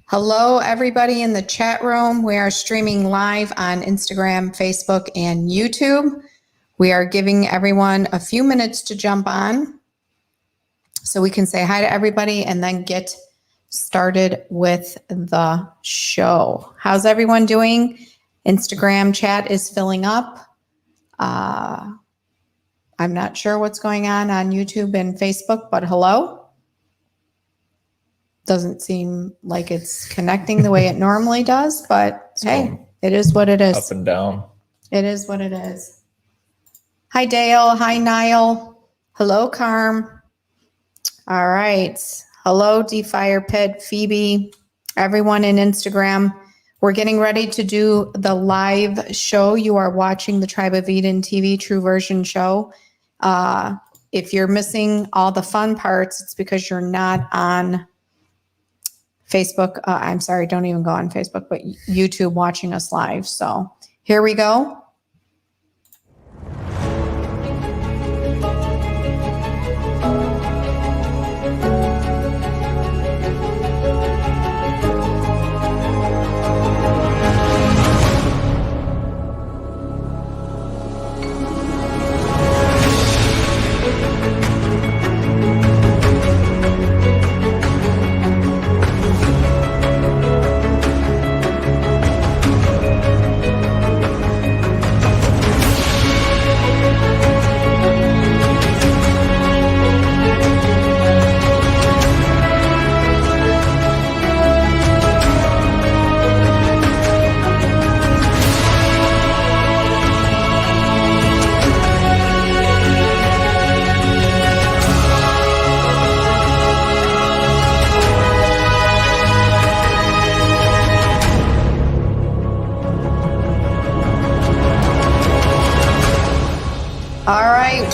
Hello, everybody in the chat room. We are streaming live on Instagram, Facebook, and YouTube. We are giving everyone a few minutes to jump on so we can say hi to everybody and then get started with the show. How's everyone doing? Instagram chat is filling up. I'm not sure what's going on YouTube and Facebook, but hello. Doesn't seem like it's connecting the way it normally does, but hey, it is what it is. Up and down. It is what it is. Hi, Dale. Hi, Niall. Hello, Carm. All right. Hello, Defire Pit, Phoebe, everyone in Instagram. We're getting ready to do the live show. You are watching the Tribe of Eden TV True Version show. If you're missing all the fun parts, it's because you're not on Facebook. I'm sorry, don't even go on Facebook, but YouTube watching us live. So here we go.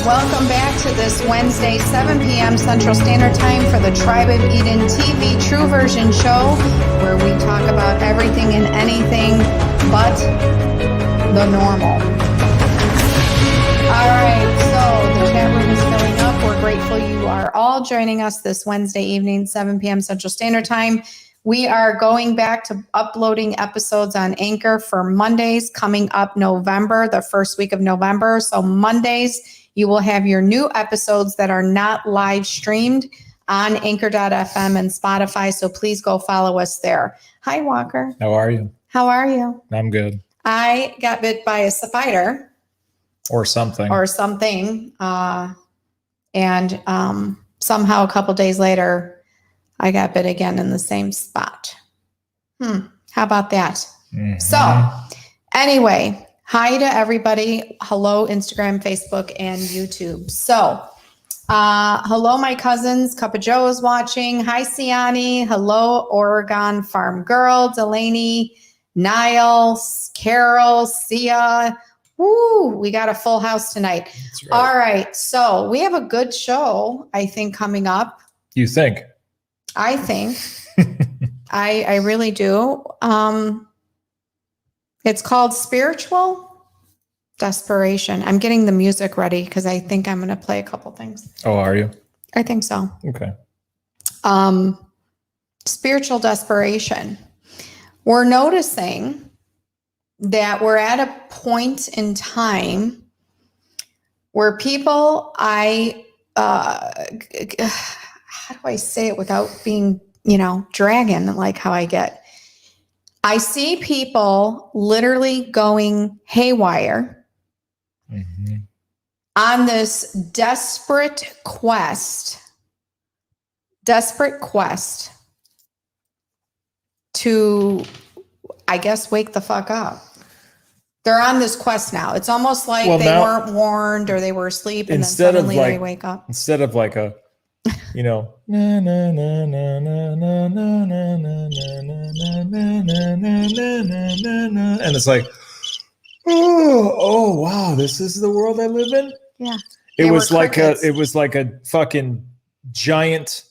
Welcome back to this Wednesday, 7 p.m. Central Standard Time for the Tribe of Eden TV True Version show, where we talk about everything and anything but the normal. All right, so the chat room is filling up. We're grateful you are all joining us this Wednesday evening, 7 p.m. Central Standard Time. We are going back to uploading episodes on Anchor for Mondays coming up November, the first week of November. So Mondays, you will have your new episodes that are not live streamed on anchor.fm and Spotify. So please go follow us there. Hi, Walker. How are you? How are you? I'm good. I got bit by a spider. Or something. And somehow a couple days later, I got bit again in the same spot. How about that? Mm-hmm. So anyway, hi to everybody. Hello, Instagram, Facebook, and YouTube. So hello, my cousins. Cup of Joe is watching. Hi, Siani. Hello, Oregon Farm Girl, Delaney, Niles, Carol, Sia. Woo, we got a full house tonight. That's right. All right. So we have a good show, I think, coming up. You think? I think. I really do. It's called Spiritual Desperation. I'm getting the music ready because I think I'm going to play a couple things. Oh, are you? I think so. Okay. Spiritual Desperation. We're noticing that we're at a point in time where people, how do I say it without being, dragon, like how I get? I see people literally going haywire on this desperate quest to, I guess, wake the fuck up. They're on this quest now. It's almost like they weren't warned or they were asleep and then suddenly they wake up. Instead of like a, and it's like, oh wow, this is the world I live in. Yeah. It was like a fucking giant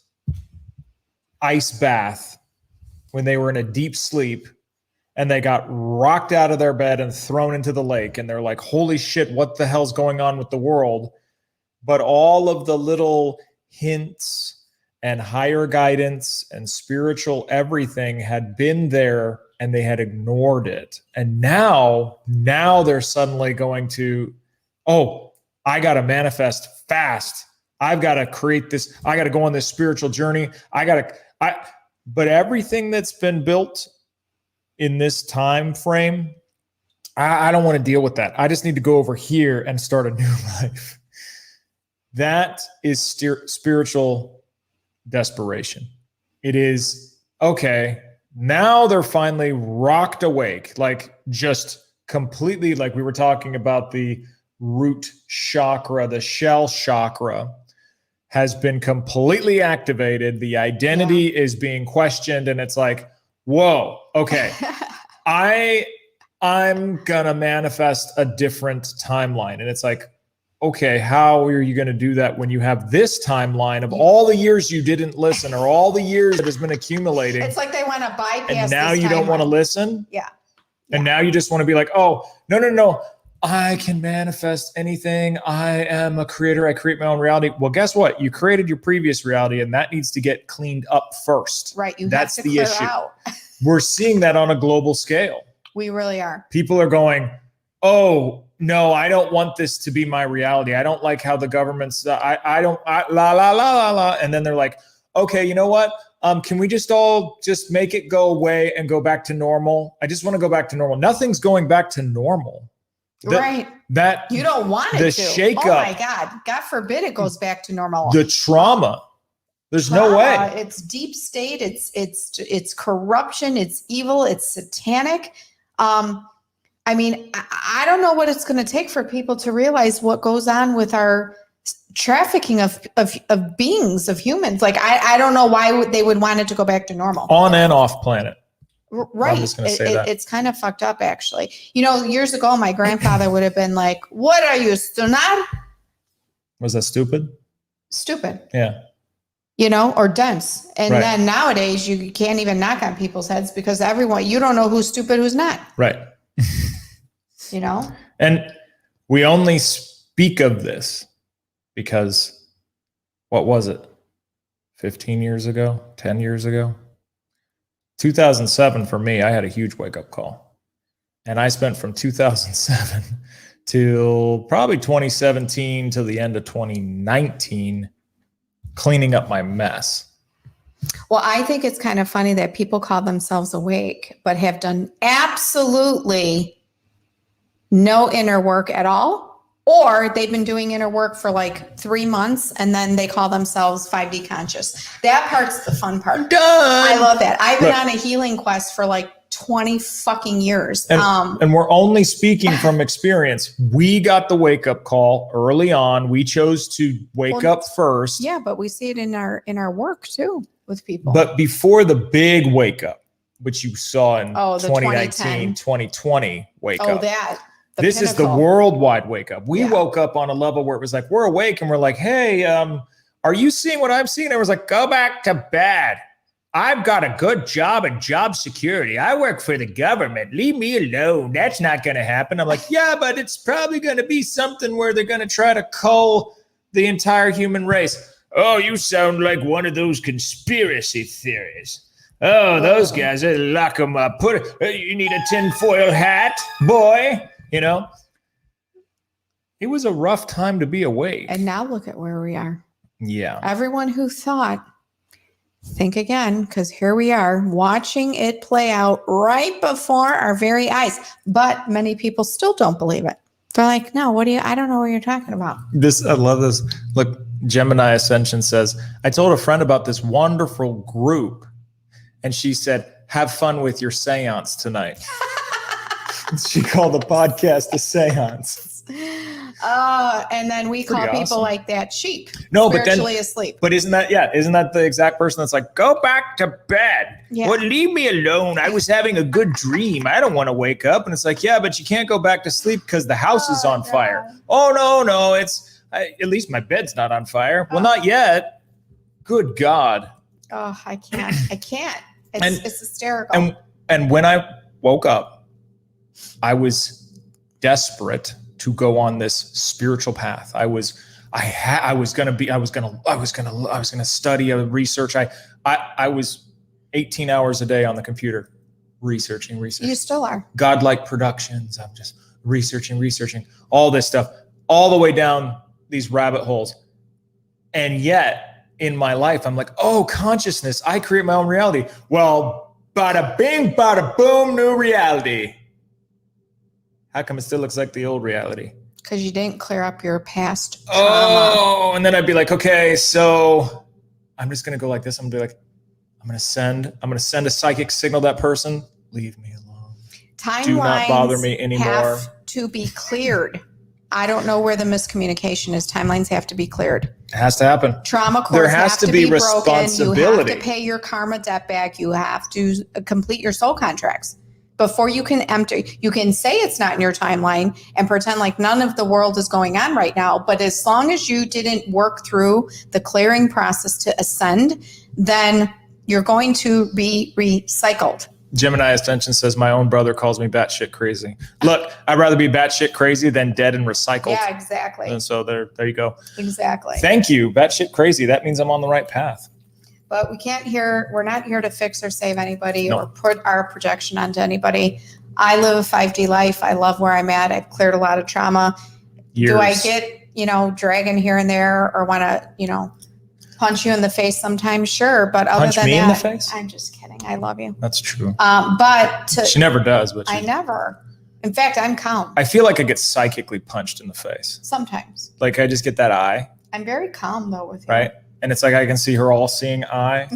ice bath when they were in a deep sleep and they got rocked out of their bed and thrown into the lake. And they're like, holy shit, what the hell's going on with the world? But all of the little hints and higher guidance and spiritual everything had been there and they had ignored it. And now they're suddenly going to, oh, I got to manifest fast. I've got to create this. I got to go on this spiritual journey. But everything that's been built in this time frame, I don't want to deal with that. I just need to go over here and start a new life. That is spiritual desperation. It is, okay, now they're finally rocked awake, like just completely, like we were talking about the root chakra, the shell chakra has been completely activated. The identity is being questioned, and it's like, whoa, okay, I'm gonna manifest a different timeline. And it's like, okay, how are you going to do that when you have this timeline of all the years you didn't listen or all the years that has been accumulating? It's like they want to bypass. And now you don't want to listen. Yeah. And now you just want to be like, oh, no. I can manifest anything. I am a creator. I create my own reality. Well, guess what? You created your previous reality, and that needs to get cleaned up first. Right. That's have to the clear issue. Out. We're seeing that on a global scale. We really are. People are going, oh, no, I don't want this to be my reality. I don't like how the government's, la. And then they're like, okay, you know what? Can we just all just make it go away and go back to normal? I just want to go back to normal. Nothing's going back to normal. Right. That you don't want it the to. shake Oh up, my God. God forbid it goes back to normal. the trauma. There's no way. It's deep state. It's corruption. It's evil. It's satanic. I mean, I don't know what it's going to take for people to realize what goes on with our trafficking of beings, of humans. Like, I don't know why they would want it to go back to normal. On and off planet. Right. I'm just going to say that. It's kind of fucked up, actually. You know, years ago, my grandfather would have been like, what are you, stonad? Was that stupid? Stupid. Yeah. You know, or dense. And Right. then nowadays, you can't even knock on people's heads because you don't know who's stupid, who's not. Right. You know? And we only speak of this because, what was it? 15 years ago? 10 years ago? 2007 for me, I had a huge wake-up call. And I spent from 2007 till probably 2017 to the end of 2019 cleaning up my mess. Well, I think it's kind of funny that people call themselves awake, but have done absolutely no inner work at all, or they've been doing inner work for like 3 months and then they call themselves 5D conscious. That part's the fun part. Done. I love that. I've been on a healing quest for like 20 fucking years. And we're only speaking from experience. We got the wake up call early on. We chose to wake up first. Yeah, but we see it in our work too with people. But before the big wake up, which you saw in 2019, 2010. 2020 wake up. This pinnacle. is the worldwide wake up. We woke up on a level where it was like, we're awake and we're like, hey, are you seeing what I'm seeing? And it was like, go back to bed. I've got a good job and job security. I work for the government. Leave me alone. That's not going to happen. I'm like, yeah, but it's probably going to be something where they're going to try to cull the entire human race. Oh, you sound like one of those conspiracy theories. Oh, those guys, they lock them up. You need a tinfoil hat, boy. You know, it was a rough time to be awake. And now look at where we are. Yeah. Everyone who thought, think again, because here we are watching it play out right before our very eyes. But many people still don't believe it. They're like, no, I don't know what you're talking about. I love this. Look, Gemini Ascension says, I told a friend about this wonderful group. And she said, have fun with your seance tonight. She called the podcast a seance. And then we call people like that sheep. No, but then asleep. But isn't that the exact person that's like, go back to bed? Yeah. Well, leave me alone. I was having a good dream. I don't want to wake up. And it's like, yeah, but you can't go back to sleep because the house is on fire. Oh no, at least my bed's not on fire. Well, not yet. Good God. Oh, I can't. It's hysterical. And when I woke up, I was desperate to go on this spiritual path. I I was going to study and research. I was 18 hours a day on the computer researching. You still are. Godlike Productions. I'm just researching all this stuff, all the way down these rabbit holes. And yet in my life, I'm like, oh, consciousness, I create my own reality. Well, bada bing, bada boom, new reality. How come it still looks like the old reality? Because you didn't clear up your past trauma. Oh, and then I'd be like, okay, so I'm just going to go like this. I'm going to be like, I'm going to send a psychic signal to that person. Leave me alone. Timelines do not bother me anymore. Have to be cleared. I don't know where the miscommunication is. Timelines have to be cleared. It has to happen. Trauma cords there has have to be broken. responsibility. You have to pay your karma debt back. You have to complete your soul contracts before you can empty. You can say it's not in your timeline and pretend like none of the world is going on right now. But as long as you didn't work through the clearing process to ascend, then you're going to be recycled. Gemini Ascension says, my own brother calls me batshit crazy. Look, I'd rather be batshit crazy than dead and recycled. Yeah, exactly. And so there you go. Exactly. Thank you, batshit crazy. That means I'm on the right path. But we're not here to fix or save anybody or put our projection onto anybody. I live a 5D life. I love where I'm at. I've cleared a lot of trauma. Years. Do I get, dragging here and there or want to, punch you in the face sometimes? Sure. But other punch than me that, in the face? I'm just kidding. I love you. That's true. She never does, but I never. In fact, I'm calm. I feel like I get psychically punched in the face. Sometimes. Like I just get that eye. I'm very calm though with you. Right? And it's like I can see her all-seeing eye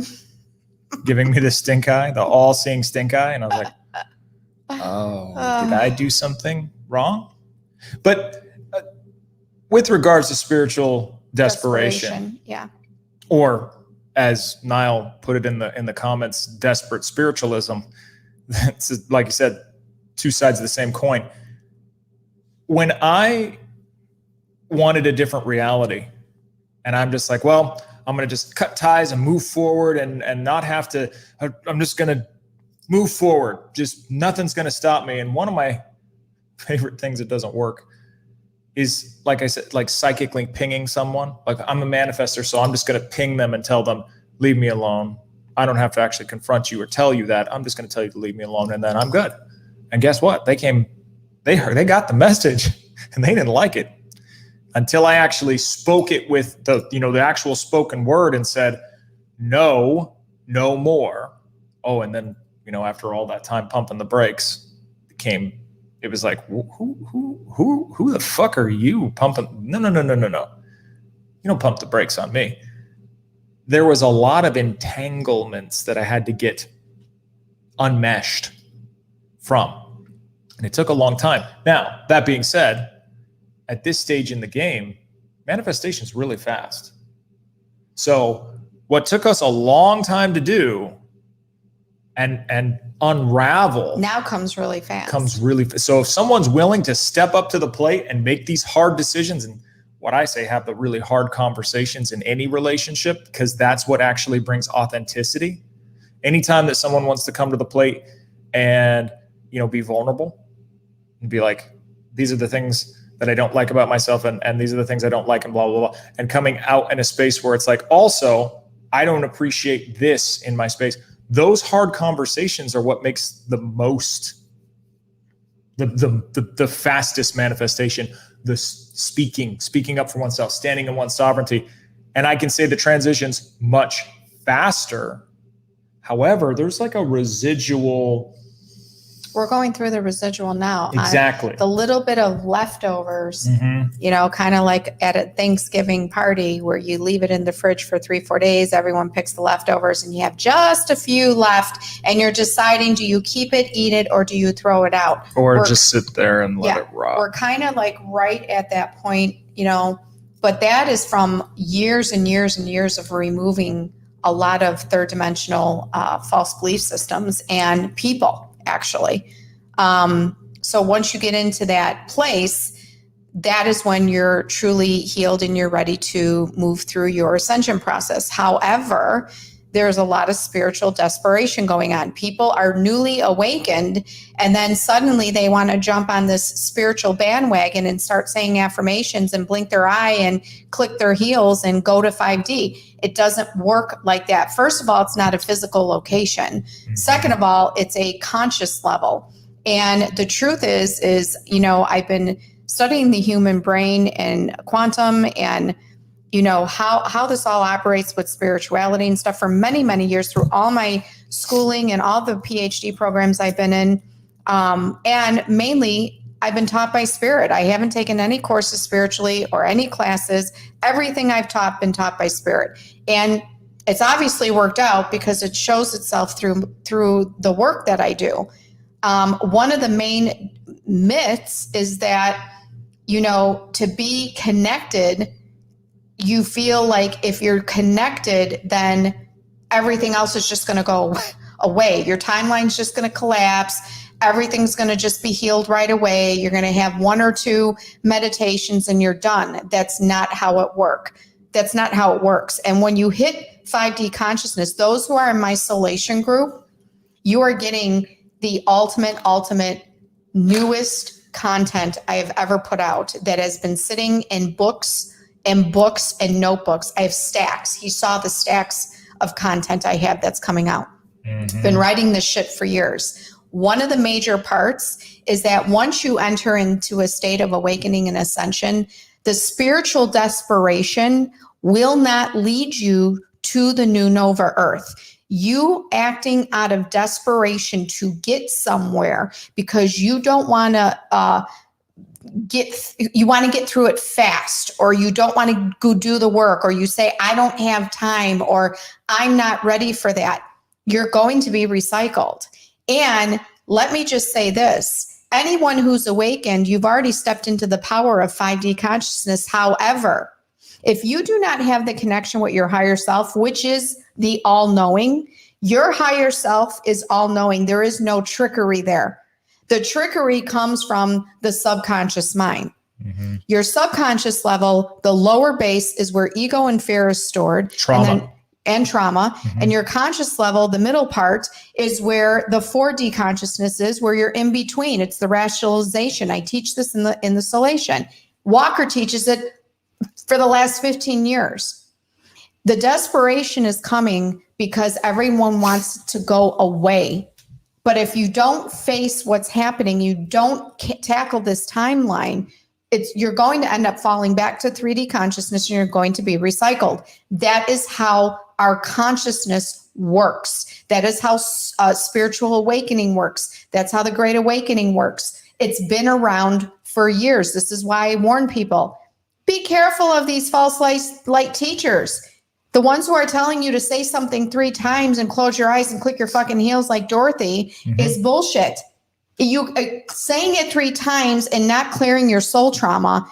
giving me the stink eye, the all-seeing stink eye. And I was like, oh, did I do something wrong? But with regards to spiritual desperation. Yeah. Or as Niall put it in the comments, desperate spiritualism. It's like you said, two sides of the same coin. When I wanted a different reality, and I'm just like, well, I'm going to just cut ties and move forward and not have to, I'm just going to move forward. Just nothing's going to stop me. And one of my favorite things that doesn't work is, like I said, like psychically pinging someone. Like I'm a manifester, so I'm just going to ping them and tell them, leave me alone. I don't have to actually confront you or tell you that. I'm just going to tell you to leave me alone, and then I'm good. And guess what? They got the message and they didn't like it until I actually spoke it with the actual spoken word and said, no more. Oh, and then, after all that time pumping the brakes, it was like, who the fuck are you pumping? No. You don't pump the brakes on me. There was a lot of entanglements that I had to get unmeshed from. And it took a long time. Now, that being said, at this stage in the game, manifestation is really fast. So what took us a long time to do and unravel now comes really fast. So if someone's willing to step up to the plate and make these hard decisions, and what I say, have the really hard conversations in any relationship, because that's what actually brings authenticity. Anytime that someone wants to come to the plate and, be vulnerable and be like, these are the things that I don't like about myself, and these are the things I don't like, and blah, blah, blah. And coming out in a space where it's like, also, I don't appreciate this in my space. Those hard conversations are what makes the fastest manifestation, the speaking up for oneself, standing in one's sovereignty. And I can say the transition's much faster. However, there's like a residual. We're going through the residual now. Exactly. The little bit of leftovers, kind of like at a Thanksgiving party where you leave it in the fridge for 3-4 days, everyone picks the leftovers and you have just a few left and you're deciding, do you keep it, eat it, or do you throw it out? Or just sit there and let it rot. We're kind of like right at that point, but that is from years and years and years of removing a lot of third dimensional false belief systems and people. Actually. So once you get into that place, that is when you're truly healed and you're ready to move through your ascension process. However, there's a lot of spiritual desperation going on. People are newly awakened, and then suddenly they want to jump on this spiritual bandwagon and start saying affirmations and blink their eye and click their heels and go to 5D. It doesn't work like that. First of all, it's not a physical location. Second of all, it's a conscious level. And the truth is, I've been studying the human brain and quantum and how this all operates with spirituality and stuff for many, many years through all my schooling and all the PhD programs I've been in. And mainly, I've been taught by spirit. I haven't taken any courses spiritually or any classes. Everything I've taught, been taught by spirit. And it's obviously worked out because it shows itself through the work that I do. One of the main myths is that, to be connected, you feel like if you're connected, then everything else is just going to go away. Your timeline's just going to collapse. Everything's going to just be healed right away. You're going to have 1 or 2 meditations and you're done. That's not how it works. That's not how it works. And when you hit 5D consciousness, those who are in my solation group, you are getting the ultimate newest content I have ever put out that has been sitting in books and notebooks. I have stacks. You saw the stacks of content I have that's coming out. Been writing this shit for years. One of the major parts is that once you enter into a state of awakening and ascension, the spiritual desperation will not lead you to the new Nova Earth. You acting out of desperation to get somewhere because you don't want to you want to get through it fast, or you don't want to go do the work, or you say, I don't have time, or I'm not ready for that. You're going to be recycled. And let me just say this, anyone who's awakened, you've already stepped into the power of 5D consciousness. However, if you do not have the connection with your higher self, which is the all-knowing, your higher self is all-knowing. There is no trickery there. The trickery comes from the subconscious mind. Your subconscious level, the lower base is where ego and fear is stored. Trauma. And trauma. And your conscious level, the middle part, is where the 4D consciousness is, where you're in between. It's the rationalization. I teach this in the solation. Walker teaches it for the last 15 years. The desperation is coming because everyone wants to go away. But if you don't face what's happening, you don't tackle this timeline, you're going to end up falling back to 3D consciousness and you're going to be recycled. That is how our consciousness works. That is how spiritual awakening works. That's how the Great Awakening works. It's been around for years. This is why I warn people, be careful of these false light teachers. The ones who are telling you to say something 3 times and close your eyes and click your fucking heels like Dorothy is bullshit. You saying it 3 times and not clearing your soul trauma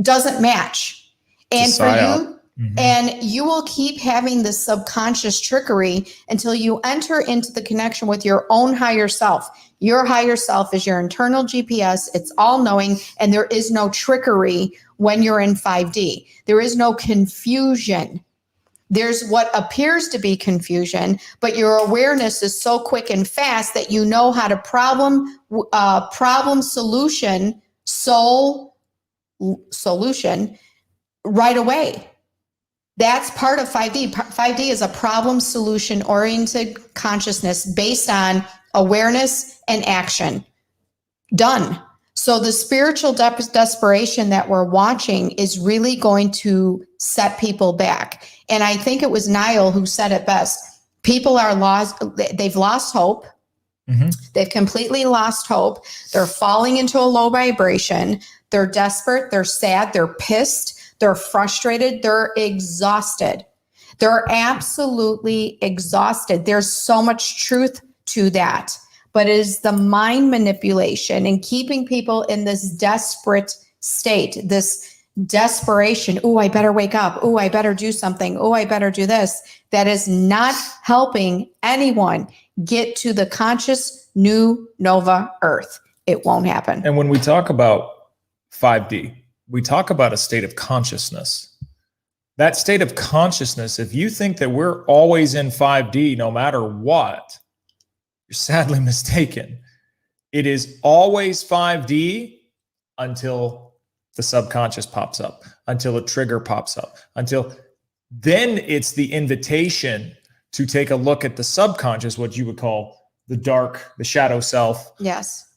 doesn't match. And for you, and you will keep having this subconscious trickery until you enter into the connection with your own higher self. Your higher self is your internal GPS. It's all knowing, and there is no trickery when you're in 5D. There is no confusion. There's what appears to be confusion, but your awareness is so quick and fast that you know how to problem solution, soul solution right away. That's part of 5D. 5D is a problem solution oriented consciousness based on awareness and action. Done. So the spiritual desperation that we're watching is really going to set people back. And I think it was Niall who said it best. People are lost. They've lost hope. They've completely lost hope. They're falling into a low vibration. They're desperate. They're sad. They're pissed. They're frustrated. They're exhausted. They're absolutely exhausted. There's so much truth to that. But it is the mind manipulation and keeping people in this desperate state, this desperation. Oh, I better wake up. Oh, I better do something. Oh, I better do this. That is not helping anyone get to the conscious new Nova Earth. It won't happen. And when we talk about 5D, we talk about a state of consciousness. that state of consciousness, if you think that we're always in 5D no matter what, you're sadly mistaken. It is always 5D until the subconscious pops up, until a trigger pops up, until then it's the invitation to take a look at the subconscious, what you would call the dark, the shadow self. Yes.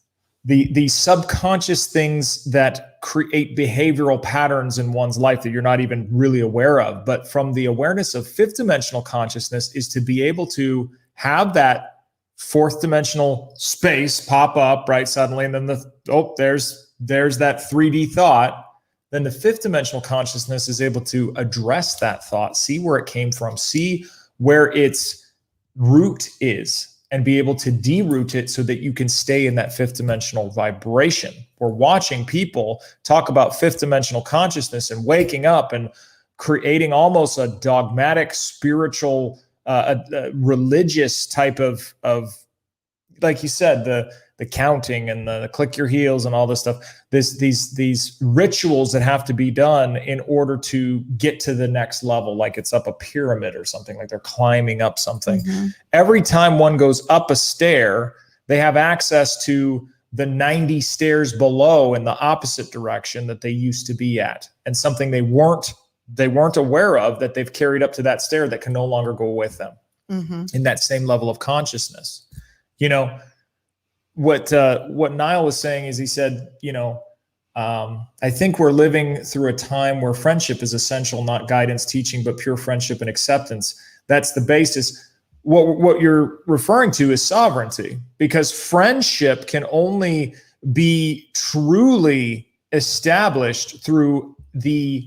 The subconscious things that create behavioral patterns in one's life that you're not even really aware of. But from the awareness of fifth dimensional consciousness is to be able to have that fourth dimensional space pop up, right, suddenly, and then there's that 3D thought. Then the fifth dimensional consciousness is able to address that thought, see where it came from, see where its root is, and be able to deroot it so that you can stay in that fifth dimensional vibration. We're watching people talk about fifth dimensional consciousness and waking up and creating almost a dogmatic, spiritual, religious type of, like you said, the counting and the click your heels and all this stuff. These rituals that have to be done in order to get to the next level, like it's up a pyramid or something, like they're climbing up something. Mm-hmm. Every time one goes up a stair, they have access to the 90 stairs below in the opposite direction that they used to be at, and something they weren't aware of that they've carried up to that stair that can no longer go with them. Mm-hmm. In that same level of consciousness. You know, what Niall was saying is, he said, I think we're living through a time where friendship is essential, not guidance, teaching, but pure friendship and acceptance. That's the basis. What you're referring to is sovereignty, because friendship can only be truly established through the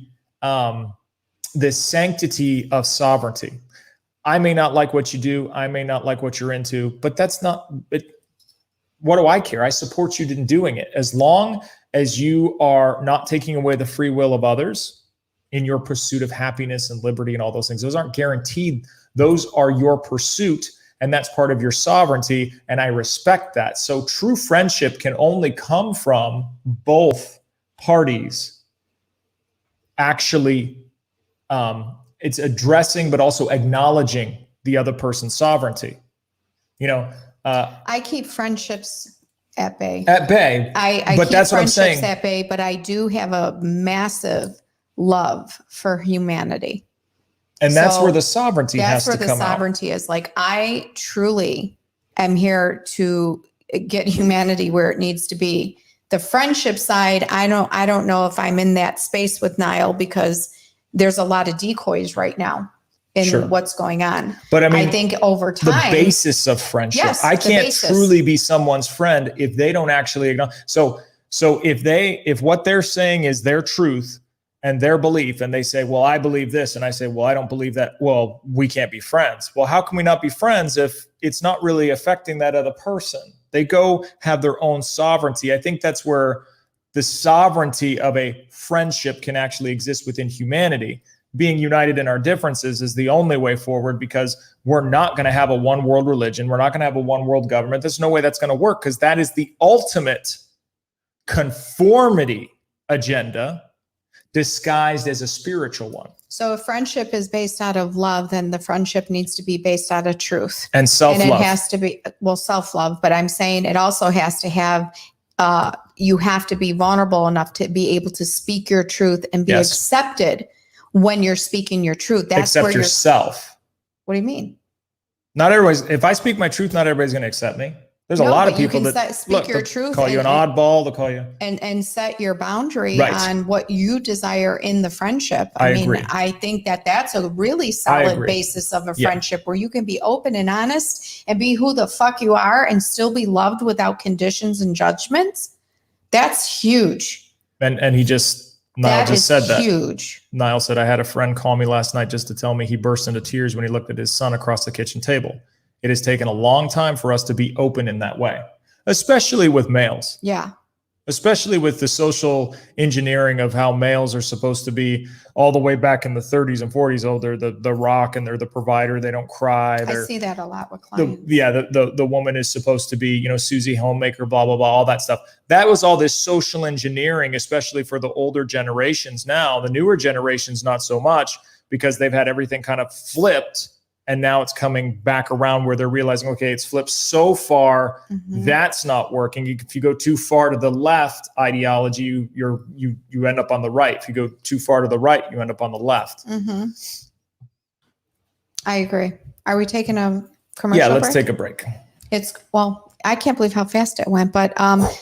sanctity of sovereignty. I may not like what you do. I may not like what you're into, but that's not it. What do I care? I support you in doing it. As long as you are not taking away the free will of others in your pursuit of happiness and liberty and all those things. Those aren't guaranteed. Those are your pursuit, and that's part of your sovereignty, and I respect that. So true friendship can only come from both parties actually it's addressing but also acknowledging the other person's sovereignty. I keep friendships at bay. I keep that's what I'm saying. At bay, but I do have a massive love for humanity. And that's where the sovereignty has to come out. That's where the sovereignty is. Like, I truly am here to get humanity where it needs to be. The friendship side, I don't know if I'm in that space with Niall, because there's a lot of decoys right now in what's going on. But I think over time, the basis of friendship, yes, I can't truly be someone's friend if they don't actually acknowledge. So if what they're saying is their truth and their belief, and they say, well, I believe this, and I say, well, I don't believe that, well, we can't be friends. Well, how can we not be friends if it's not really affecting that other person? They go have their own sovereignty. I think that's where the sovereignty of a friendship can actually exist within humanity. Being united in our differences is the only way forward, because we're not going to have a one world religion. We're not going to have a one world government. There's no way that's going to work, because that is the ultimate conformity agenda disguised as a spiritual one. So if friendship is based out of love, then the friendship needs to be based out of truth. And self-love. And it has to be, well, self-love, but I'm saying it also has to have, you have to be vulnerable enough to be able to speak your truth and be accepted when you're speaking your truth. That's Accept where yourself. What do you mean? Not everybody's, if I speak my truth, not everybody's going to accept me. There's a lot of people that speak your truth, call you an oddball, they'll call you. And set your boundary on what you desire in the friendship. I mean, agree. I think that's a really solid basis of a friendship, where you can be open and honest and be who the fuck you are and still be loved without conditions and judgments. That's huge. And Niall just said that. Huge. Niall said, I had a friend call me last night just to tell me he burst into tears when he looked at his son across the kitchen table. It has taken a long time for us to be open in that way, especially with males. Yeah. especially with the social engineering of how males are supposed to be all the way back in the 30s and 40s. Oh, they're the rock and they're the provider. They don't cry. I see that a lot with clients. The woman is supposed to be, you know, Susie homemaker, blah, blah, blah, all that stuff. That was all this social engineering, especially for the older generations. Now, the newer generations, not so much, because they've had everything kind of flipped. And now it's coming back around where they're realizing, okay, it's flipped so far, that's not working. If you go too far to the left ideology, you end up on the right. If you go too far to the right, you end up on the left. I agree. Are we taking a commercial break? Yeah, let's take a break. I can't believe how fast it went. But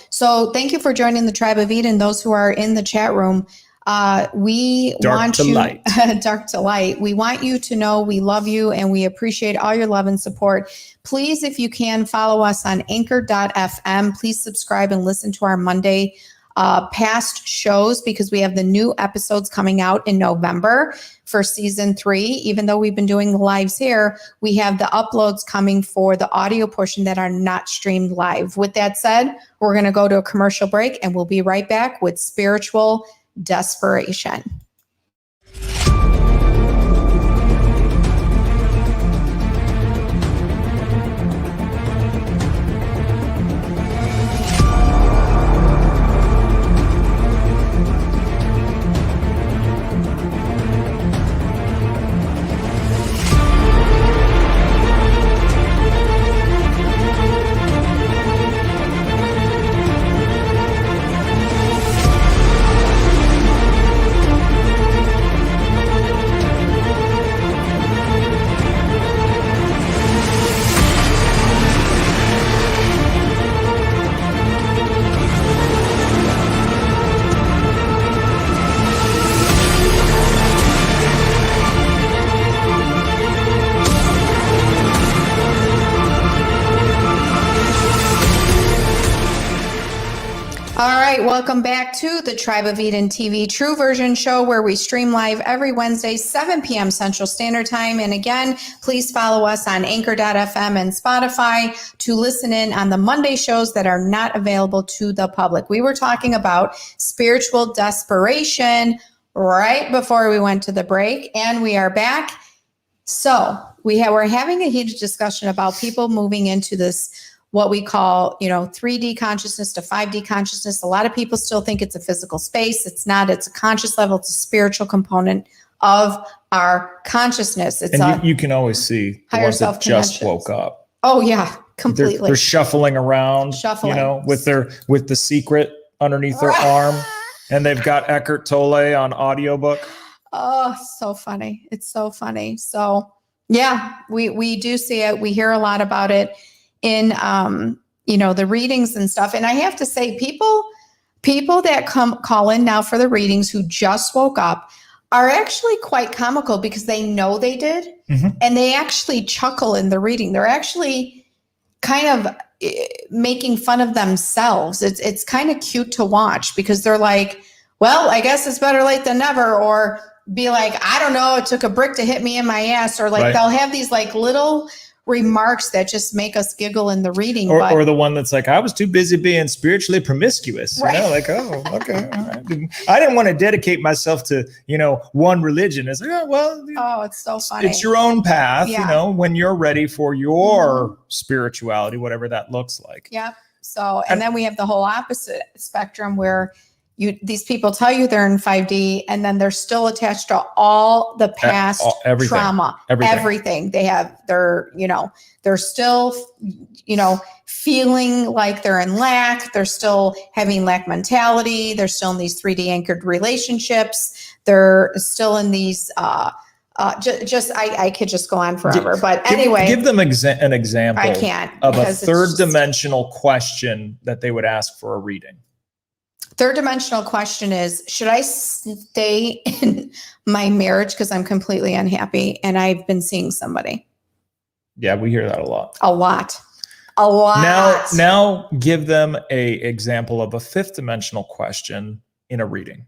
so thank you for joining the Tribe of Eden. Those who are in the chat room, dark to light. We want you to know we love you and we appreciate all your love and support. Please, if you can, follow us on anchor.fm. Please subscribe and listen to our Monday past shows, because we have the new episodes coming out in November for season 3. Even though we've been doing the lives here, we have the uploads coming for the audio portion that are not streamed live. With that said, we're going to go to a commercial break and we'll be right back with Spiritual Desperation. All right, welcome back to the Tribe of Eden TV True Version show, where we stream live every Wednesday, 7 p.m. Central Standard Time. And again, please follow us on anchor.fm and Spotify to listen in on the Monday shows that are not available to the public. We were talking about spiritual desperation right before we went to the break, and we are back. So we're having a heated discussion about people moving into this, what we call, 3D consciousness to 5D consciousness. A lot of people still think it's a physical space. It's not. It's a conscious level. It's a spiritual component of our consciousness. It's you can always see the ones that just woke up. Oh yeah, completely. They're shuffling around, with the secret underneath their arm, and they've got Eckhart Tolle on audiobook. Oh, so funny. It's so funny. So yeah, we do see it. We hear a lot about it in the readings and stuff. And I have to say, people that call in now for the readings who just woke up are actually quite comical, because they know they did, and they actually chuckle in the reading. They're actually kind of making fun of themselves. It's kind of cute to watch, because they're like, well, I guess it's better late than never, or be like, I don't know, it took a brick to hit me in my ass, or like they'll have these like little remarks that just make us giggle in the reading. Or the one that's like, I was too busy being spiritually promiscuous. Like, oh, okay. All right. I didn't want to dedicate myself to, one religion. It's like, oh, well. Oh, it's so funny. It's your own path, when you're ready for your spirituality, whatever that looks like. Yep. So, and then we have the whole opposite spectrum where these people tell you they're in 5D, and then they're still attached to all the past trauma, everything. They're still, feeling like they're in lack. They're still having lack mentality. They're still in these 3D anchored relationships. They're still in these, I could just go on forever, but anyway. Give them an example I can't, of a third dimensional question that they would ask for a reading. Third dimensional question is, should I stay in my marriage because I'm completely unhappy and I've been seeing somebody? Yeah, we hear that a lot. A lot. Now give them a example of a fifth dimensional question in a reading.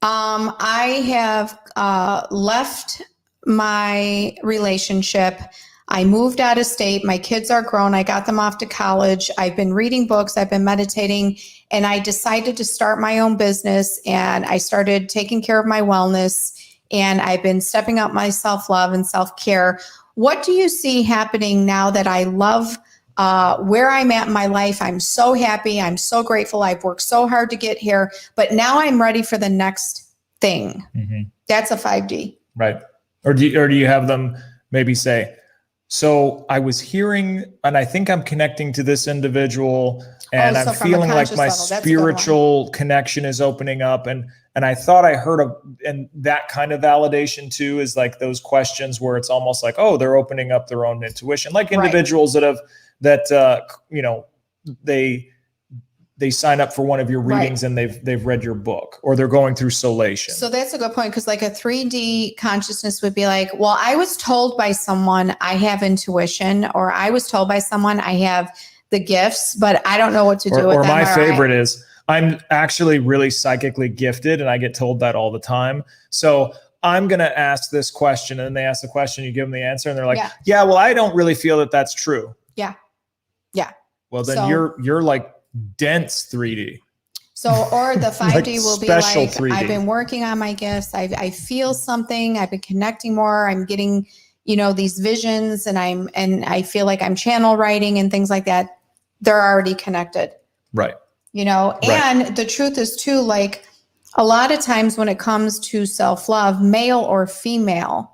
I have left my relationship. I moved out of state. My kids are grown. I got them off to college. I've been reading books. I've been meditating, and I decided to start my own business, and I started taking care of my wellness, and I've been stepping up my self-love and self-care. What do you see happening now that I love where I'm at in my life? I'm so happy. I'm so grateful. I've worked so hard to get here, but now I'm ready for the next thing. That's a 5D. Right. Or do you have them maybe say, so I was hearing, and I think I'm connecting to this individual, and I'm feeling like my spiritual connection is opening up. And I thought I heard and that kind of validation too is like those questions where it's almost like, oh, they're opening up their own intuition, like individuals they sign up for one of your readings and they've read your book, or they're going through solation. So that's a good point, because like a 3D consciousness would be like, well, I was told by someone I have intuition, or I was told by someone I have the gifts, but I don't know what to do with them. Or my favorite is, I'm actually really psychically gifted, and I get told that all the time. So I'm going to ask this question, and they ask the question, you give them the answer, and they're like, yeah, well, I don't really feel that that's true. Yeah. Well, then you're like dense 3D. So, or the 5D will be like, 3D. I've been working on my gifts. I feel something. I've been connecting more. I'm getting, these visions, and I feel like I'm channel writing and things like that. They're already connected. Right. And the truth is too, like a lot of times when it comes to self-love, male or female,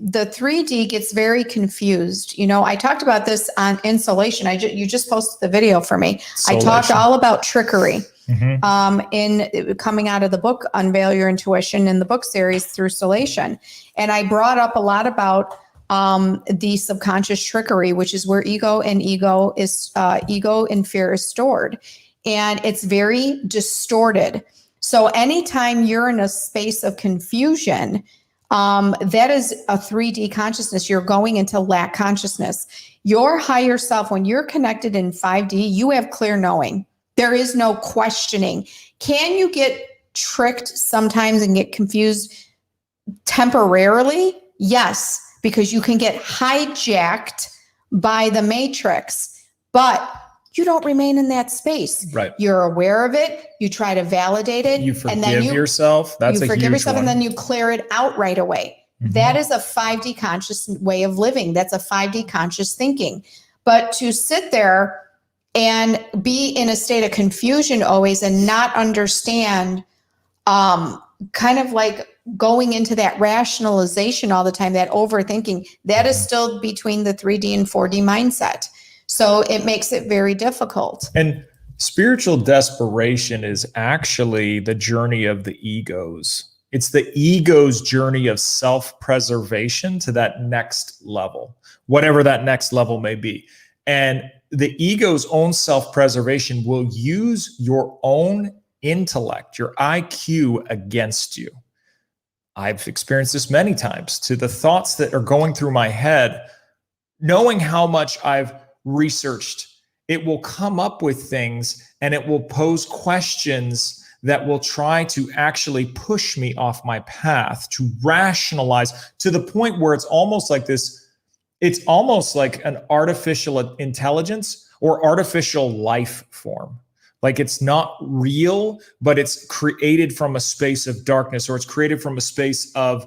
the 3D gets very confused. I talked about this on insulation. You just posted the video for me. Solation. I talked all about trickery in coming out of the book, Unveil Your Intuition, in the book series through Solation. And I brought up a lot about the subconscious trickery, which is where ego and fear is stored. And it's very distorted. So anytime you're in a space of confusion, that is a 3D consciousness. You're going into lack consciousness. Your higher self, when you're connected in 5D, you have clear knowing. There is no questioning. Can you get tricked sometimes and get confused temporarily? Yes, because you can get hijacked by the matrix, but you don't remain in that space. Right. You're aware of it. You try to validate it. You forgive yourself. That's a huge one. You forgive yourself, and then you clear it out right away. That is a 5D conscious way of living. That's a 5D conscious thinking. But to sit there and be in a state of confusion always and not understand, kind of like going into that rationalization all the time, that overthinking, that is still between the 3D and 4D mindset. So it makes it very difficult. And spiritual desperation is actually the journey of the egos. It's the ego's journey of self-preservation to that next level, whatever that next level may be. And the ego's own self-preservation will use your own intellect, your IQ, against you. I've experienced this many times, to the thoughts that are going through my head, knowing how much I've researched, it will come up with things, and it will pose questions that will try to actually push me off my path, to rationalize to the point where it's almost like this. It's almost like an artificial intelligence or artificial life form. Like it's not real, but it's created from a space of darkness, or it's created from a space of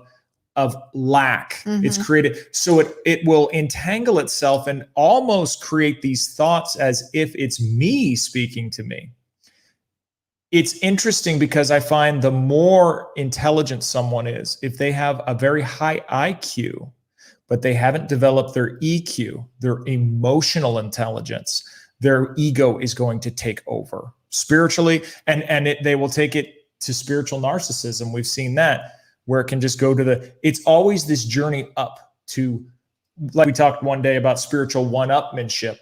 lack. It's created. So it will entangle itself and almost create these thoughts as if it's me speaking to me. It's interesting because I find the more intelligent someone is, if they have a very high IQ, but they haven't developed their EQ, their emotional intelligence, their ego is going to take over spiritually, and they will take it to spiritual narcissism. We've seen that, where it can just go to it's always this journey up to, like we talked one day about spiritual one-upmanship,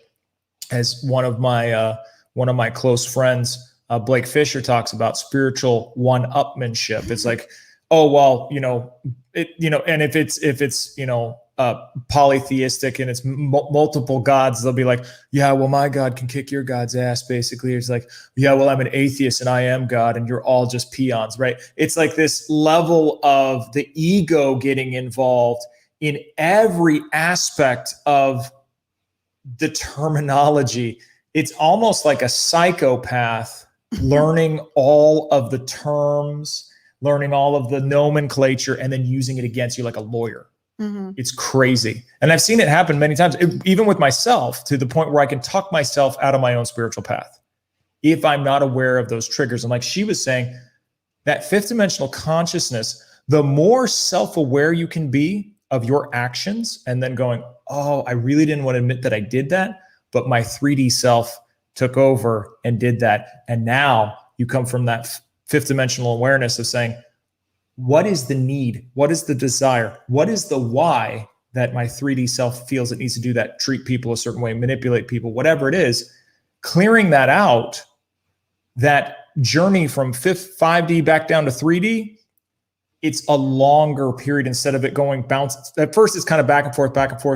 as one of my close friends, Blake Fisher, talks about spiritual one-upmanship. It's like, oh, well, and if it's polytheistic and it's multiple gods, they'll be like, yeah, well, my God can kick your God's ass, basically. It's like, yeah, well, I'm an atheist and I am God and you're all just peons, right? It's like this level of the ego getting involved in every aspect of the terminology. It's almost like a psychopath learning all of the terms, learning all of the nomenclature, and then using it against you like a lawyer. Mm-hmm. It's crazy. And I've seen it happen many times, even with myself, to the point where I can talk myself out of my own spiritual path if I'm not aware of those triggers. And like she was saying, that fifth dimensional consciousness, the more self-aware you can be of your actions and then going, oh, I really didn't want to admit that I did that, but my 3D self took over and did that. And now you come from that fifth dimensional awareness of saying, what is the need? What is the desire? What is the why that my 3D self feels it needs to do that, treat people a certain way, manipulate people, whatever it is, clearing that out, that journey from 5D back down to 3D, it's a longer period instead of it going bounce. At first, it's kind of back and forth,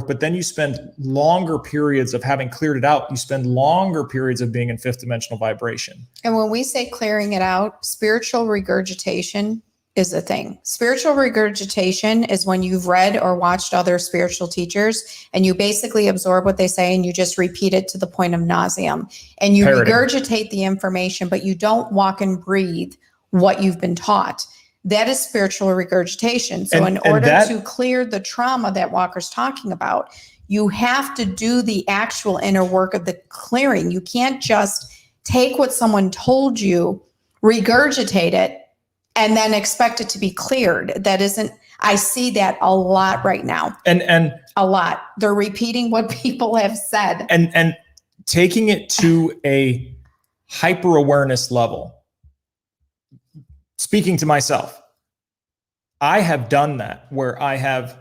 but then you spend longer periods of having cleared it out. You spend longer periods of being in fifth dimensional vibration. And when we say clearing it out, spiritual regurgitation is a thing. Spiritual regurgitation is when you've read or watched other spiritual teachers and you basically absorb what they say and you just repeat it to the point of nauseum. And you regurgitate the information, but you don't walk and breathe what you've been taught. That is spiritual regurgitation. So in order to clear the trauma that Walker's talking about, you have to do the actual inner work of the clearing. You can't just take what someone told you, regurgitate it, and then expect it to be cleared. That isn't, I see that a lot right now. And a lot. They're repeating what people have said. And taking it to a hyper awareness level. Speaking to myself, I have done that where I have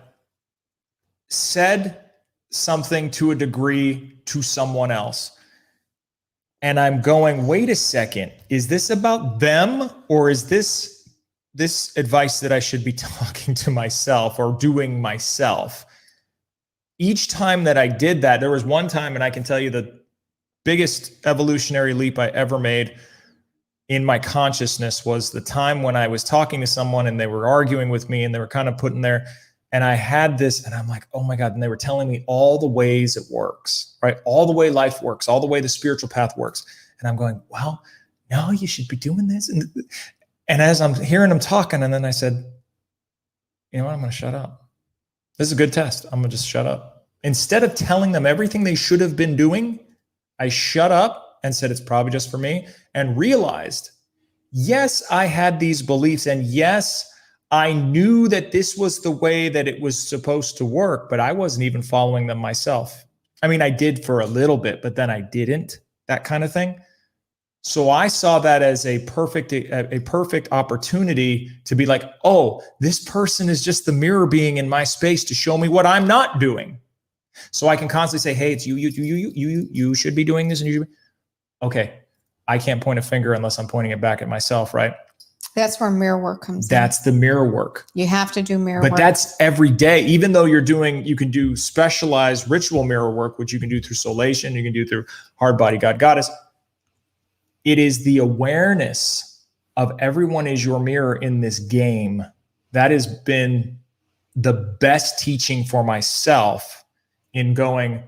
said something to a degree to someone else. And I'm going, wait a second, is this about them or is this advice that I should be talking to myself or doing myself? Each time that I did that, there was one time, and I can tell you the biggest evolutionary leap I ever made in my consciousness was the time when I was talking to someone and they were arguing with me and they were kind of putting their, and I had this, and I'm like, oh my God. And they were telling me all the ways it works, right? All the way life works, all the way the spiritual path works. And I'm going, well, no, you should be doing this. And as I'm hearing them talking, and then I said, you know what, I'm going to shut up. This is a good test. I'm going to just shut up. Instead of telling them everything they should have been doing, I shut up and said, it's probably just for me, and realized, yes, I had these beliefs, and yes, I knew that this was the way that it was supposed to work, but I wasn't even following them myself. I mean, I did for a little bit, but then I didn't, that kind of thing. So I saw that as a perfect opportunity to be like, oh, this person is just the mirror being in my space to show me what I'm not doing. So I can constantly say, hey, it's you should be doing this. And you should be. Okay, I can't point a finger unless I'm pointing it back at myself, right? That's where mirror work comes in. That's the mirror work. You have to do mirror work. But that's every day. Even though you can do specialized ritual mirror work, which you can do through solation, you can do through hard body, God, Goddess. It is the awareness of everyone is your mirror in this game. That has been the best teaching for myself in going,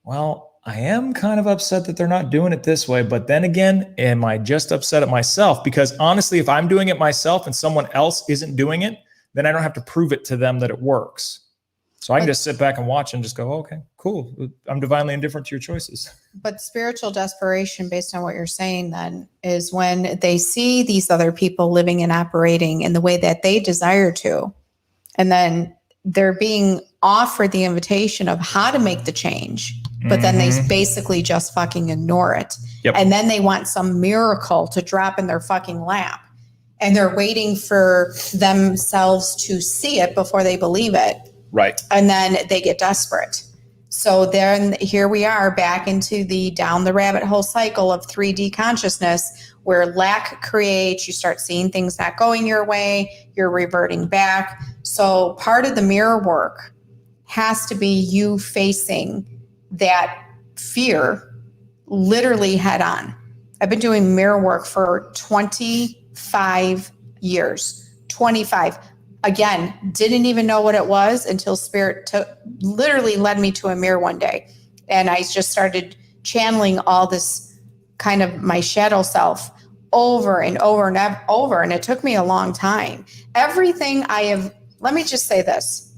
well, I am kind of upset that they're not doing it this way. But then again, am I just upset at myself? Because honestly, if I'm doing it myself and someone else isn't doing it, then I don't have to prove it to them that it works. So I can just sit back and watch and just go, okay, cool. I'm divinely indifferent to your choices. But spiritual desperation, based on what you're saying then, is when they see these other people living and operating in the way that they desire to, and then they're being offered the invitation of how to make the change, but then they basically just fucking ignore it. Yep. And then they want some miracle to drop in their fucking lap. And they're waiting for themselves to see it before they believe it. Right. And then they get desperate. So then here we are back into the down the rabbit hole cycle of 3D consciousness where lack creates, you start seeing things not going your way, you're reverting back. So part of the mirror work has to be you facing that fear literally head on. I've been doing mirror work for 25 years, 25. again, didn't even know what it was until Spirit literally led me to a mirror one day. And I just started channeling all this kind of my shadow self over and over and over. And it took me a long time. Let me just say this.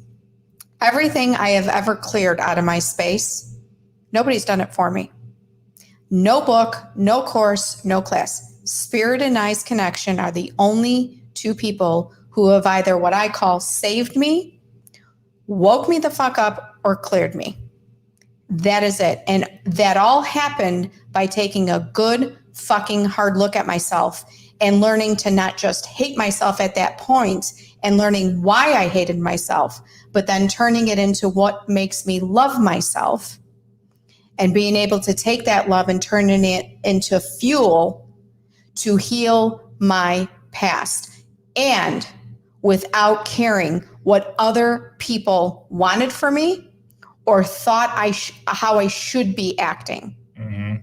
Everything I have ever cleared out of my space, nobody's done it for me. No book, no course, no class. Spirit and I's connection are the only two people who have either what I call saved me, woke me the fuck up, or cleared me. That is it. And that all happened by taking a good fucking hard look at myself and learning to not just hate myself at that point and learning why I hated myself, but then turning it into what makes me love myself and being able to take that love and turning it into fuel to heal my past. And without caring what other people wanted for me or thought how I should be acting. Mm-hmm.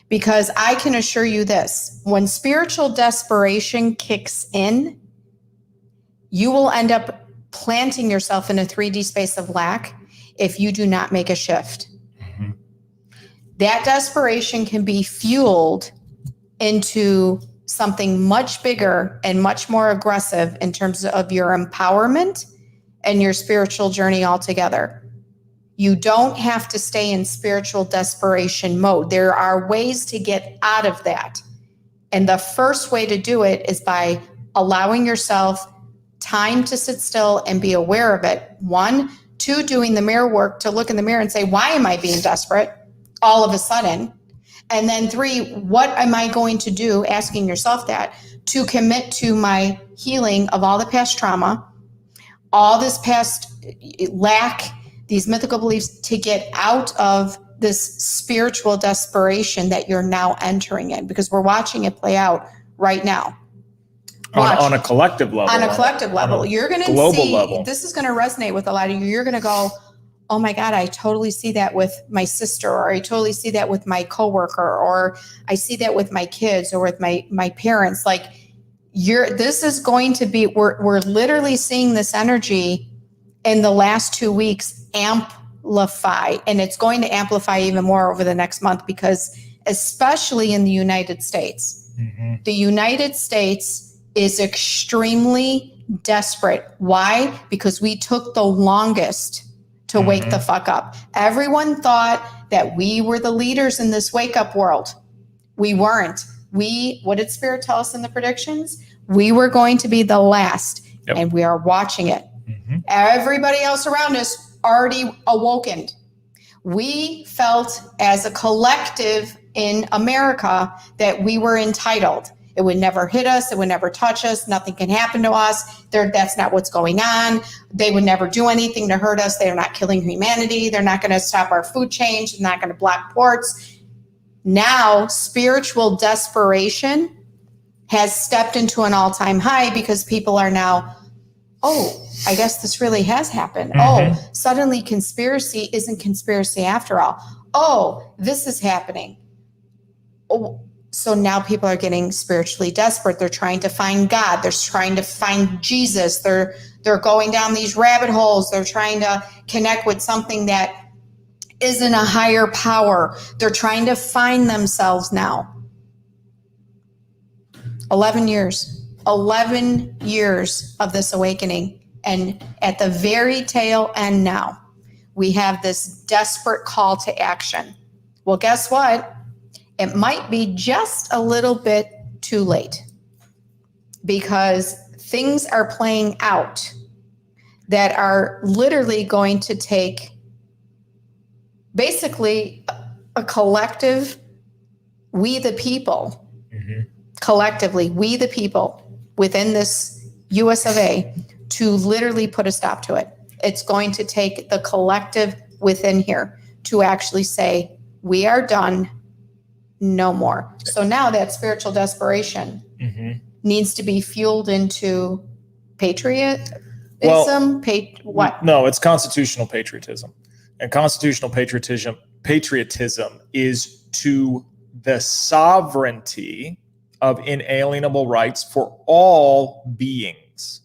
Because I can assure you this, when spiritual desperation kicks in, you will end up planting yourself in a 3D space of lack if you do not make a shift. Mm-hmm. That desperation can be fueled into something much bigger and much more aggressive in terms of your empowerment and your spiritual journey altogether. You don't have to stay in spiritual desperation mode. There are ways to get out of that. And the first way to do it is by allowing yourself time to sit still and be aware of it. 1, 2, doing the mirror work to look in the mirror and say, why am I being desperate all of a sudden? And then 3, what am I going to do, asking yourself that, to commit to my healing of all the past trauma, all this past lack, these mythical beliefs, to get out of this spiritual desperation that you're now entering in, because we're watching it play out right now. On a collective level. On a collective level. You're going to see, global level. This is going to resonate with a lot of you. You're going to go, oh my God, I totally see that with my sister, or I totally see that with my coworker, or I see that with my kids or with my parents. Like this is going to be, we're literally seeing this energy in the last 2 weeks amplify, and it's going to amplify even more over the next month, because especially in the United States, the United States is extremely desperate. Why? Because we took the longest to wake the fuck up. Everyone thought that we were the leaders in this wake up world. We weren't. What did Spirit tell us in the predictions? We were going to be the last, and we are watching it. Everybody else around us already awoken. We felt as a collective in America that we were entitled. It would never hit us. It would never touch us. Nothing can happen to us. That's not what's going on. They would never do anything to hurt us. They're not killing humanity. They're not going to stop our food chain. They're not going to block ports. Now, spiritual desperation has stepped into an all-time high, because people are now, oh, I guess this really has happened. Oh, suddenly conspiracy isn't conspiracy after all. Oh, this is happening. Oh, so now people are getting spiritually desperate. They're trying to find God. They're trying to find Jesus. They're going down these rabbit holes. They're trying to connect with something that isn't a higher power. They're trying to find themselves now. 11 years of this awakening. And at the very tail end now, we have this desperate call to action. Well, guess what? It might be just a little bit too late, because things are playing out that are literally going to take basically a collective, we the people, collectively, we the people within this US of A, to literally put a stop to it. It's going to take the collective within here to actually say, we are done. No more. So now that spiritual desperation needs to be fueled into patriotism. What? No, it's constitutional patriotism. And constitutional patriotism is to the sovereignty of inalienable rights for all beings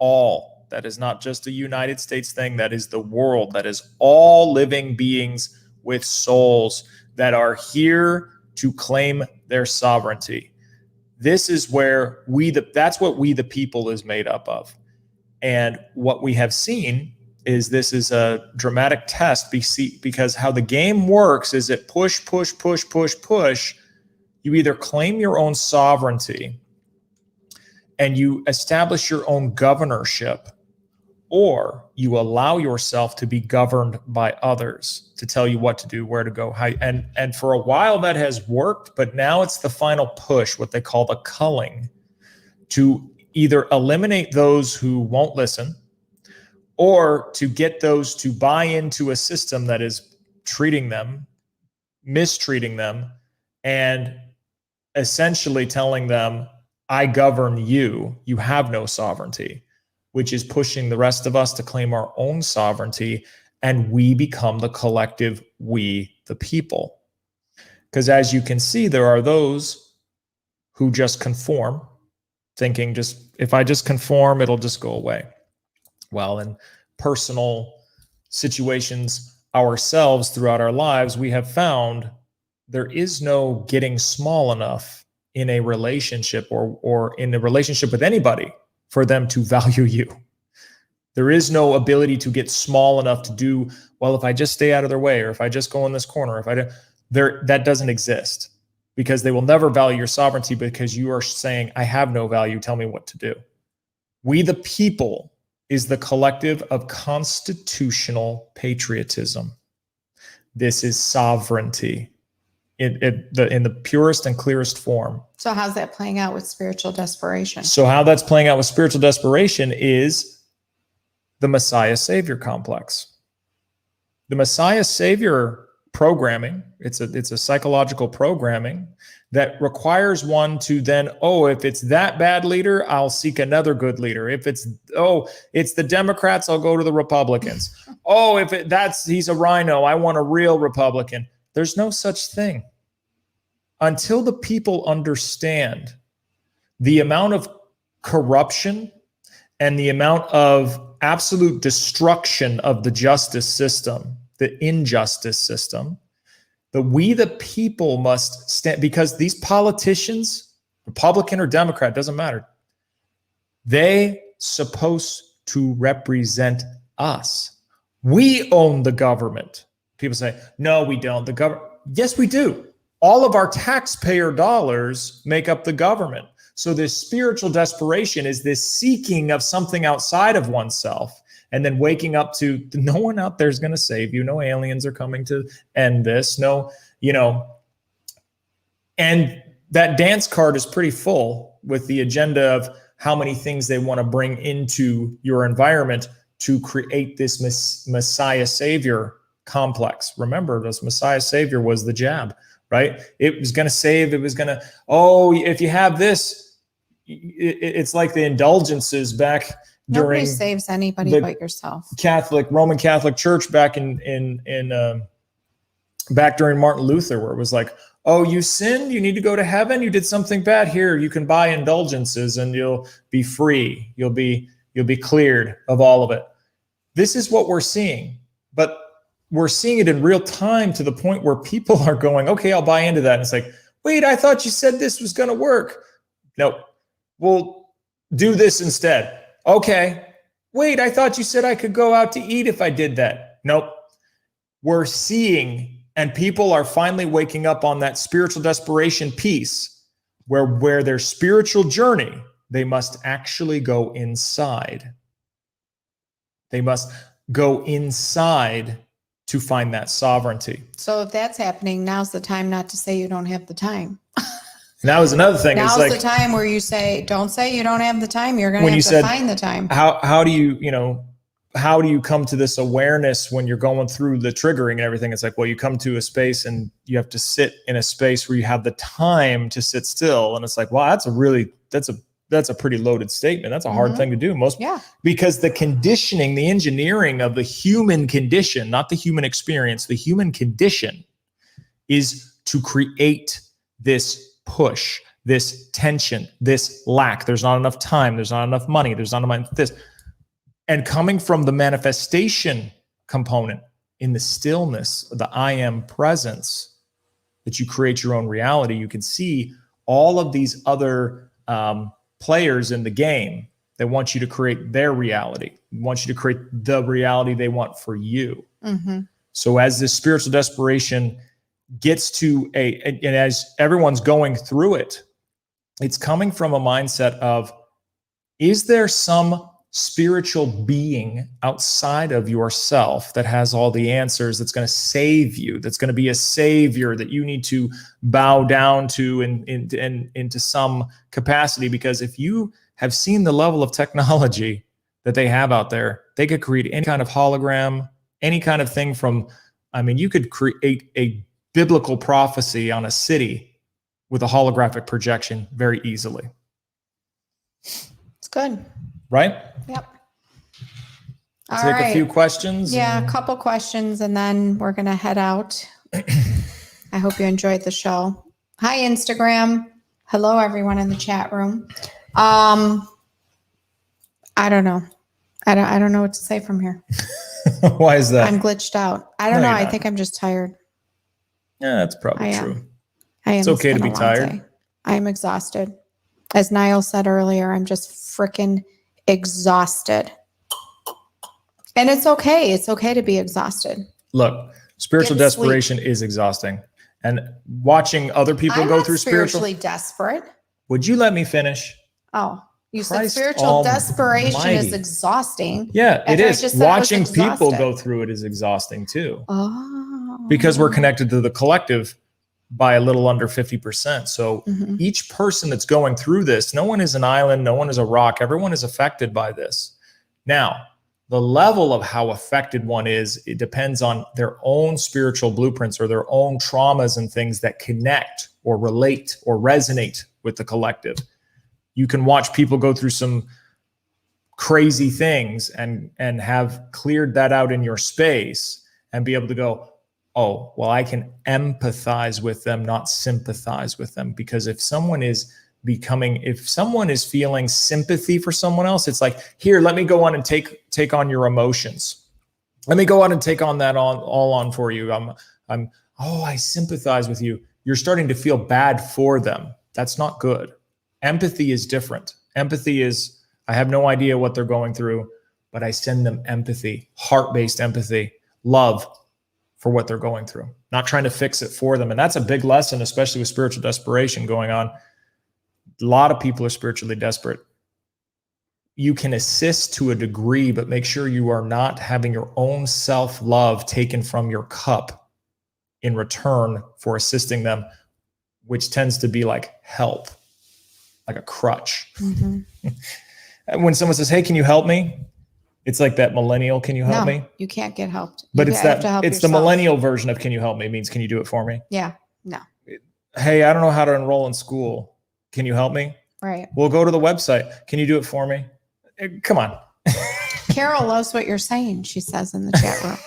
all. That is not just a United States thing. That is the world. That is all living beings with souls that are here to claim their sovereignty. This is where that's what we the people is made up of. And what we have seen is this is a dramatic test because how the game works is it push. You either claim your own sovereignty and you establish your own governorship, or you allow yourself to be governed by others to tell you what to do, where to go, how. And for a while that has worked, but now it's the final push, what they call the culling, to either eliminate those who won't listen or to get those to buy into a system that is treating them, mistreating them, and essentially telling them, I govern you, you have no sovereignty, which is pushing the rest of us to claim our own sovereignty, and we become the collective we, the people. Because as you can see, there are those who just conform, thinking if I just conform, it'll just go away. Well, in personal situations ourselves throughout our lives, we have found there is no getting small enough in a relationship or in a relationship with anybody for them to value you. There is no ability to get small enough to do, well, if I just stay out of their way, or if I just go in this corner, if I do, that doesn't exist, because they will never value your sovereignty because you are saying, I have no value, tell me what to do. We the people is the collective of constitutional patriotism. This is sovereignty in the purest and clearest form. So how's that playing out with spiritual desperation? So how that's playing out with spiritual desperation is the Messiah Savior complex. The Messiah Savior programming, it's a psychological programming that requires one to then, if it's that bad leader, I'll seek another good leader. If it's the Democrats, I'll go to the Republicans. He's a rhino, I want a real Republican. There's no such thing. Until the people understand the amount of corruption and the amount of absolute destruction of the justice system, the injustice system, that we the people must stand, because these politicians, Republican or Democrat, doesn't matter, they supposed to represent us. We own the government. People say, no, we don't. The government, yes, we do. All of our taxpayer dollars make up the government. So this spiritual desperation is this seeking of something outside of oneself, and then waking up to no one out there is going to save you. No aliens are coming to end this. No, and that dance card is pretty full with the agenda of how many things they want to bring into your environment to create this Messiah Savior complex. Remember, this Messiah Savior was the jab, right? It was going to save. It was going to, if you have this, it's like the indulgences back Nobody during saves anybody but yourself. Roman Catholic Church back back during Martin Luther, where it was like, you sinned, you need to go to heaven, you did something bad, here you can buy indulgences and you'll be free, you'll be cleared of all of it. This is what we're seeing, but we're seeing it in real time to the point where people are going, okay, I'll buy into that. And it's like, wait, I thought you said this was going to work. Nope. We'll do this instead. Okay. Wait, I thought you said I could go out to eat if I did that. Nope. We're seeing, and people are finally waking up on that spiritual desperation piece where their spiritual journey, they must actually go inside. They must go inside to find that sovereignty. So if that's happening, now's the time not to say you don't have the time. And that was another thing. Now's the time where you say, don't say you don't have the time. You're going to have to find the time. How do you come to this awareness when you're going through the triggering and everything? It's like, well, you come to a space and you have to sit in a space where you have the time to sit still. And it's like, wow, that's a pretty loaded statement. That's a hard thing to do. Because the conditioning, the engineering of the human condition, not the human experience, the human condition is to create this push, this tension, this lack. There's not enough time. There's not enough money. There's not enough this. And coming from the manifestation component in the stillness, the I am presence, that you create your own reality, you can see all of these other players in the game that want you to create their reality, want you to create the reality they want for you. Mm-hmm. So as this spiritual desperation gets to and as everyone's going through it, it's coming from a mindset of, is there some spiritual being outside of yourself that has all the answers, that's going to save you, that's going to be a savior that you need to bow down to into some capacity? Because if you have seen the level of technology that they have out there, they could create any kind of hologram, any kind of thing from, I mean, you could create a biblical prophecy on a city with a holographic projection very easily. It's good. Right? Yep. Take a few questions. Yeah, a couple questions, and then we're going to head out. I hope you enjoyed the show. Hi, Instagram. Hello, everyone in the chat room. I don't know. I don't know what to say from here. Why is that? I'm glitched out. I don't know. I think I'm just tired. Yeah, that's probably true. I am. It's okay to be tired. I am exhausted. As Niall said earlier, I'm just freaking exhausted. And it's okay. It's okay to be exhausted. Look, spiritual desperation is exhausting. And watching other people go through spiritually desperate. Would you let me finish? Oh, you said spiritual desperation is exhausting. Yeah, it is. Watching people go through it is exhausting too. Oh. Because we're connected to the collective by a little under 50%. So each person that's going through this, no one is an island, no one is a rock, everyone is affected by this. Now, the level of how affected one is, it depends on their own spiritual blueprints or their own traumas and things that connect or relate or resonate with the collective. You can watch people go through some crazy things and have cleared that out in your space and be able to go, oh, well, I can empathize with them, not sympathize with them. Because if someone is feeling sympathy for someone else, it's like, here, let me go on and take on your emotions. Let me go on and take on that all on for you. I sympathize with you. You're starting to feel bad for them. That's not good. Empathy is different. Empathy is, I have no idea what they're going through, but I send them empathy, heart-based empathy, love for what they're going through, not trying to fix it for them. And that's a big lesson, especially with spiritual desperation going on. A lot of people are spiritually desperate. You can assist to a degree, but make sure you are not having your own self-love taken from your cup in return for assisting them, which tends to be like help, like a crutch. Mm-hmm. When someone says, hey, can you help me? It's like that millennial, can you help me? You can't get helped. But it's the millennial version of can you help me? It means, can you do it for me? Yeah, no. Hey, I don't know how to enroll in school. Can you help me? Right. We'll go to the website. Can you do it for me? Come on. Carol loves what you're saying, she says in the chat room.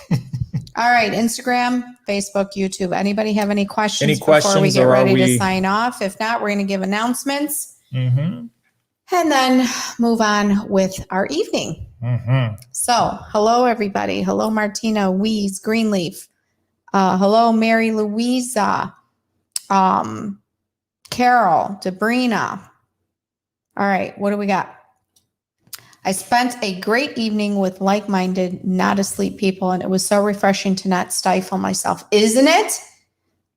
All right, Instagram, Facebook, YouTube. Anybody have any questions before we get ready to sign off? If not, we're going to give announcements. Mm-hmm. And then move on with our evening. Mm-hmm. So, hello, everybody. Hello, Martina, Weeze, Greenleaf. Hello, Mary Louisa. Carol, Debrina. All right, what do we got? I spent a great evening with like-minded, not asleep people, and it was so refreshing to not stifle myself. Isn't it?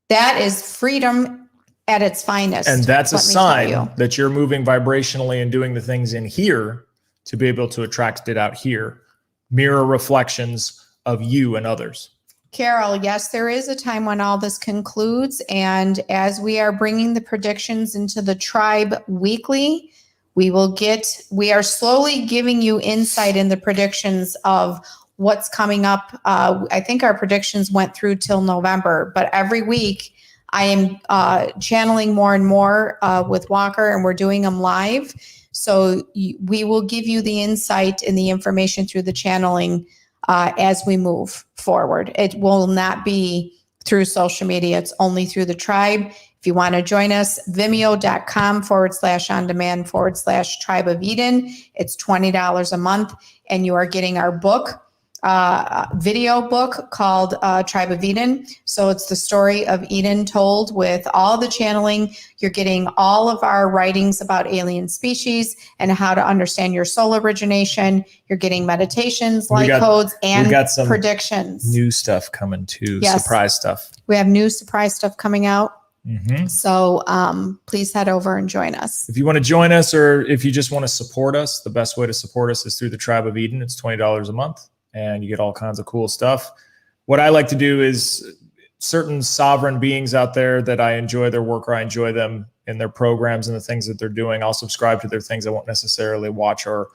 That is freedom at its finest. And that's a sign that you're moving vibrationally and doing the things in here to be able to attract it out here. Mirror reflections of you and others. Carol, yes, there is a time when all this concludes. And as we are bringing the predictions into the tribe weekly, we are slowly giving you insight in the predictions of what's coming up. I think our predictions went through till November, but every week I am channeling more and more with Walker, and we're doing them live. So we will give you the insight and the information through the channeling as we move forward. It will not be through social media. It's only through the tribe. If you want to join us, vimeo.com/on-demand/Tribe of Eden. It's $20 a month, and you are getting our book, video book called Tribe of Eden. So it's the story of Eden told with all the channeling. You're getting all of our writings about alien species and how to understand your soul origination. You're getting meditations, light codes, and some predictions. New stuff coming too. Yes. Surprise stuff. We have new surprise stuff coming out. Mm-hmm. So please head over and join us. If you want to join us, or if you just want to support us, the best way to support us is through the Tribe of Eden. It's $20 a month, and you get all kinds of cool stuff. What I like to do is certain sovereign beings out there that I enjoy their work, or I enjoy them in their programs and the things that they're doing. I'll subscribe to their things. I won't necessarily watch or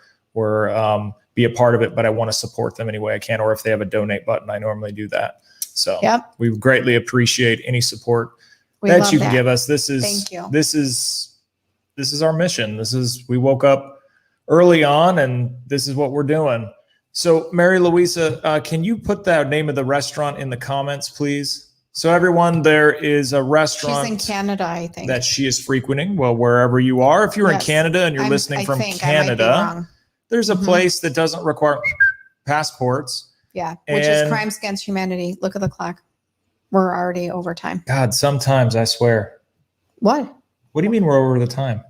be a part of it, but I want to support them any way I can. Or if they have a donate button, I normally do that. So we greatly appreciate any support that you can give us. This is our mission. We woke up early on, and this is what we're doing. So Mary Louisa, can you put the name of the restaurant in the comments, please? So everyone, there is a restaurant. She's in Canada, I think. That she is frequenting. Well, wherever you are, if you're in Canada and you're listening from Canada, there's a place that doesn't require passports. Yeah, which is Crimes Against Humanity. Look at the clock. We're already over time. God, sometimes I swear. What? What do you mean we're over the time?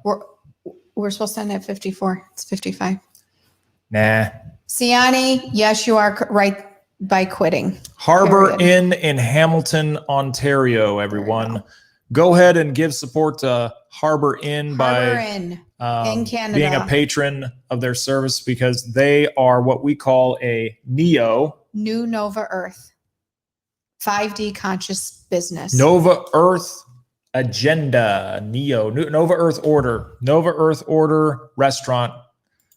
We're supposed to end at 54. It's 55. Nah. Siani, yes, you are right by quitting. Harbor Inn in Hamilton, Ontario, everyone. Go ahead and give support to Harbor Inn in Canada, being a patron of their service, because they are what we call a New Nova Earth. 5D conscious business. Nova Earth agenda. Nova Earth Order restaurant.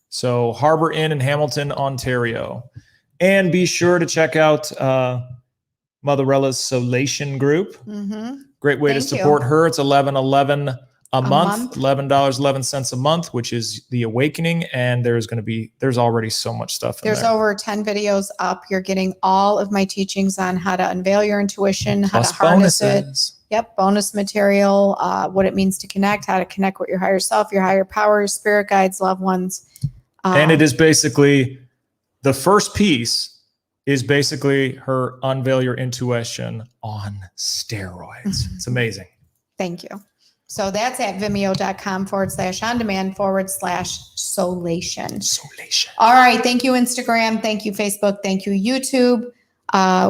So Harbor Inn in Hamilton, Ontario. And be sure to check out Motherella's Solation group. Mm-hmm. Great way to support her. It's $11.11 a month. $11.11 a month, which is the awakening. And there's already so much stuff in there. There's over 10 videos up. You're getting all of my teachings on how to unveil your intuition, how to harness it. Yep. Bonus material, what it means to connect, how to connect with your higher self, your higher power, your spirit guides, loved ones. And it is basically, the first piece is basically her unveil your intuition on steroids. It's amazing. Thank you. So that's at vimeo.com/on-demand/solation. All right. Thank you, Instagram. Thank you, Facebook. Thank you, YouTube.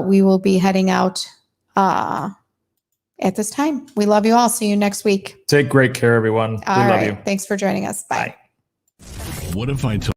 We will be heading out at this time. We love you all. See you next week. Take great care, everyone. We love you. Thanks for joining us. Bye. What if I told